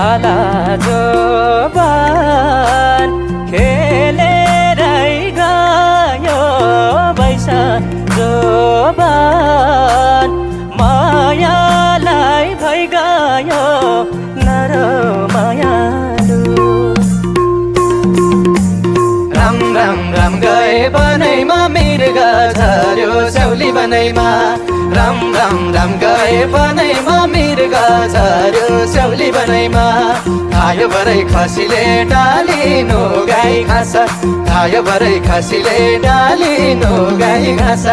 पाला जोबान खेलेरै गयो बैसा जोबान मायालाई भइगयो नरो मायालु राम राम राम गए बनैमा मृगा झर्यो स्याउली बनैमा राम राम राम गए बनैमा मृगा झर्यो स्याउली बनैमा खायो भरै खसीले डालिनो गाई घाँस खायो भरै खसीले डालिनो गाई घाँस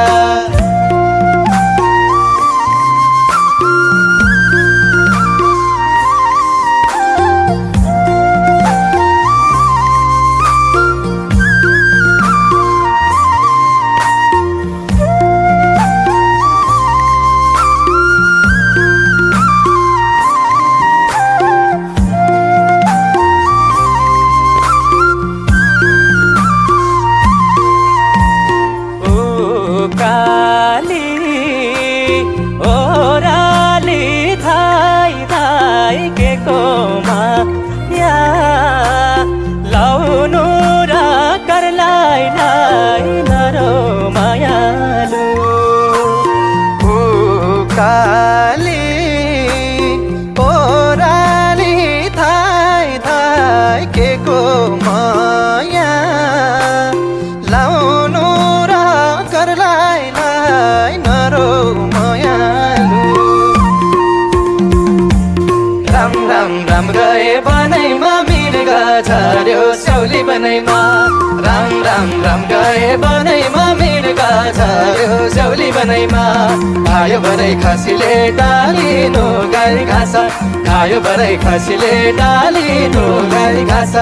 लाउनु र करलाई नरो मायालु काली ओराली थाई थाई के को माया लाउनु र करलाई नरो मायालु राम राम राम गए बनैमा मृगा झर्यो स्याउली बनैमा राम राम राम गए बनैमा मृगा झर्यो स्याउली बनैमा खायो भरै खसीले डालिनो गाई घाँस खायो भरै खसीले डालिनो गाई घाँस